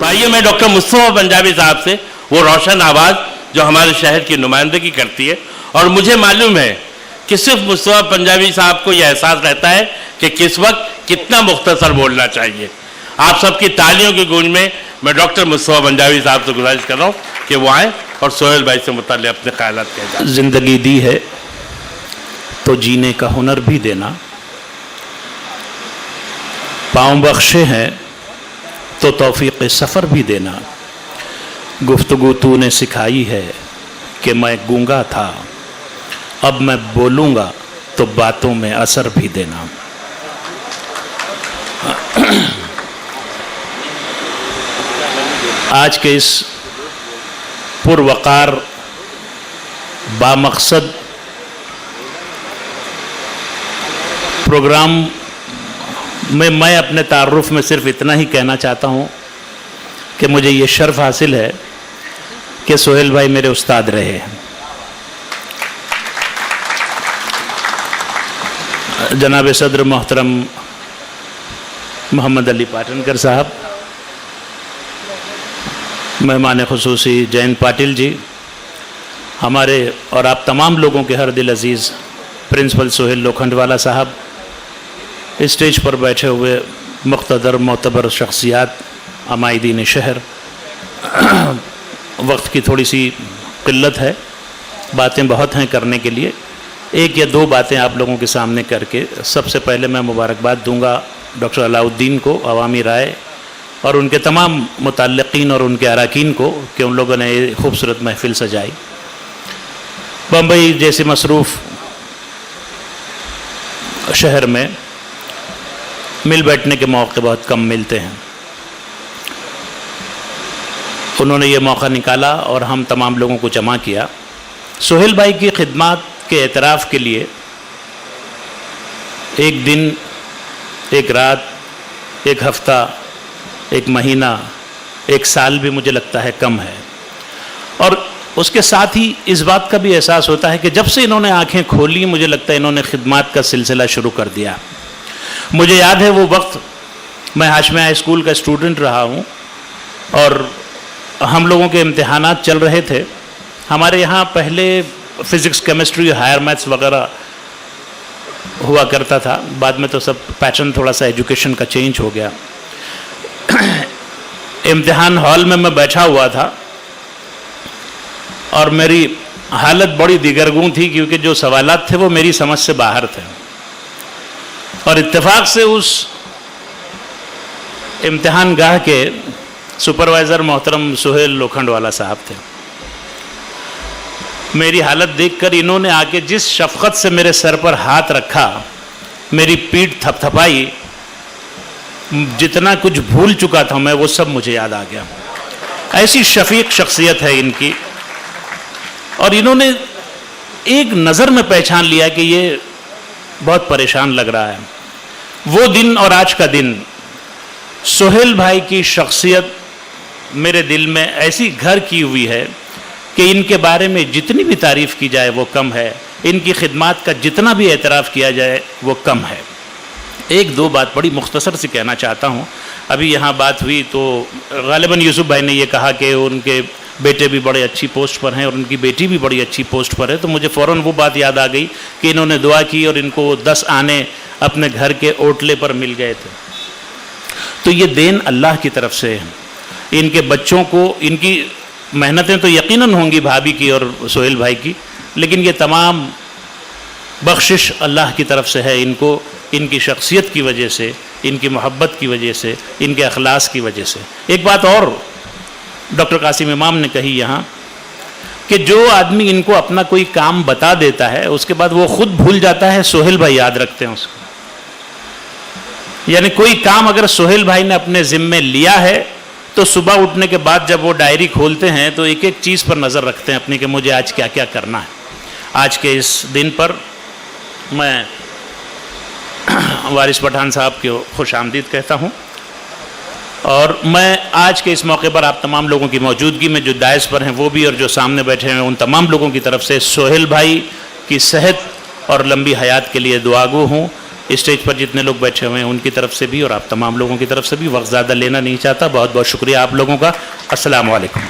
आइए मैं डॉक्टर मुस्तफा पंजाबी साहब से, वो रोशन आवाज़ जो हमारे शहर की नुमाइंदगी करती है, और मुझे मालूम है कि सिर्फ मुस्तफा पंजाबी साहब को यह एहसास रहता है कि किस वक्त कितना मुख्तसर बोलना चाहिए। आप सबकी तालियों की गूंज में मैं डॉक्टर मुस्तफा पंजाबी साहब से गुजारिश कर रहा हूँ कि वो आएँ और सोहेल भाई से मुताल्लिक़ अपने ख्यालात कहें। ज़िंदगी दी है तो जीने का हुनर भी देना, पाँव बख्शे हैं तो तौफीक़ सफ़र भी देना। गुफ्तगू तूने सिखाई है कि मैं गूंगा था, अब मैं बोलूँगा तो बातों में असर भी देना। आज के इस पुरवकार बामकसद प्रोग्राम में मैं अपने तारुफ में सिर्फ इतना ही कहना चाहता हूँ कि मुझे ये शर्फ हासिल है कि सोहेल भाई मेरे उस्ताद रहे हैं। जनाब सदर मोहतरम मोहम्मद अली पाटनकर साहब, मेहमान खुसूसी जयंत पाटिल जी, हमारे और आप तमाम लोगों के हर दिल अजीज़ प्रिंसिपल सोहेल लोखंडवाला साहब, स्टेज पर बैठे हुए मुख्तदर मोतबर शख्सियात, अमायदीन शहर। वक्त की थोड़ी सी किल्लत है, बातें बहुत हैं करने के लिए। एक या दो बातें आप लोगों के सामने करके सबसे पहले मैं मुबारकबाद दूंगा डॉक्टर अलाउद्दीन को, अवामी राय और उनके तमाम मुतल्लिक़ीन और उनके अराकीन को कि उन लोगों ने ये खूबसूरत महफ़िल सजाई। बम्बई जैसे मसरूफ़ शहर में मिल बैठने के मौके बहुत कम मिलते हैं। उन्होंने ये मौका निकाला और हम तमाम लोगों को जमा किया। सोहेल भाई की खिदमत के एतराफ़ के लिए एक दिन, एक रात, एक हफ्ता, एक महीना, एक साल भी मुझे लगता है कम है। और उसके साथ ही इस बात का भी एहसास होता है कि जब से इन्होंने आंखें खोली, मुझे लगता है इन्होंने खिदमत का सिलसिला शुरू कर दिया। मुझे याद है वो वक्त, मैं हाशमी हाई स्कूल का स्टूडेंट रहा हूँ और हम लोगों के इम्तिहानात चल रहे थे। हमारे यहाँ पहले फ़िज़िक्स, केमिस्ट्री, हायर मैथ्स वगैरह हुआ करता था, बाद में तो सब पैटर्न थोड़ा सा एजुकेशन का चेंज हो गया। इम्तिहान हॉल में मैं बैठा हुआ था और मेरी हालत बड़ी दिगरगूं थी क्योंकि जो सवालात थे वो मेरी समझ से बाहर थे। और इत्तेफाक से उस इम्तिहान गाह के सुपरवाइज़र मोहतरम सोहेल लोखंडवाला साहब थे। मेरी हालत देखकर इन्होंने आके जिस शफ़क़त से मेरे सर पर हाथ रखा, मेरी पीठ थपथपाई, जितना कुछ भूल चुका था मैं वो सब मुझे याद आ गया। ऐसी शफ़ीक शख्सियत है इनकी। और इन्होंने एक नज़र में पहचान लिया कि ये बहुत परेशान लग रहा है। वो दिन और आज का दिन, सोहेल भाई की शख्सियत मेरे दिल में ऐसी घर की हुई है कि इनके बारे में जितनी भी तारीफ़ की जाए वो कम है, इनकी खिदमत का जितना भी एतराफ़ किया जाए वो कम है। एक दो बात बड़ी मुख्तसर से कहना चाहता हूँ। अभी यहाँ बात हुई तो गालिबन यूसुफ भाई ने ये कहा कि उनके बेटे भी बड़े अच्छी पोस्ट पर हैं और उनकी बेटी भी बड़ी अच्छी पोस्ट पर है, तो मुझे फ़ौरन वो बात याद आ गई कि इन्होंने दुआ की और इनको 10 आने अपने घर के ओटले पर मिल गए थे। तो ये देन अल्लाह की तरफ से है। इनके बच्चों को, इनकी मेहनतें तो यकीनन होंगी भाभी की और सोहेल भाई की, लेकिन ये तमाम बख्शिश अल्लाह की तरफ से है इनको, इनकी शख्सियत की वजह से, इनकी मोहब्बत की वजह से, इनके अखलास की वजह से। एक बात और डॉक्टर कासिम इमाम ने कही यहाँ कि जो आदमी इनको अपना कोई काम बता देता है उसके बाद वो खुद भूल जाता है, सोहेल भाई याद रखते हैं उसको। यानी कोई काम अगर सोहेल भाई ने अपने ज़िम्मे लिया है तो सुबह उठने के बाद जब वो डायरी खोलते हैं तो एक एक चीज़ पर नज़र रखते हैं अपनी कि मुझे आज क्या क्या करना है। आज के इस दिन पर मैं वारिस पठान साहब को खुश आमदीद कहता हूँ और मैं आज के इस मौके पर आप तमाम लोगों की मौजूदगी में, जो दायस पर हैं वो भी और जो सामने बैठे हैं उन तमाम लोगों की तरफ से सोहेल भाई की सेहत और लंबी हयात के लिए दुआगो हूँ। स्टेज पर जितने लोग बैठे हुए हैं उनकी तरफ से भी और आप तमाम लोगों की तरफ से भी। वक्त ज़्यादा लेना नहीं चाहता। बहुत बहुत शुक्रिया आप लोगों का। अस्सलाम वालेकुम।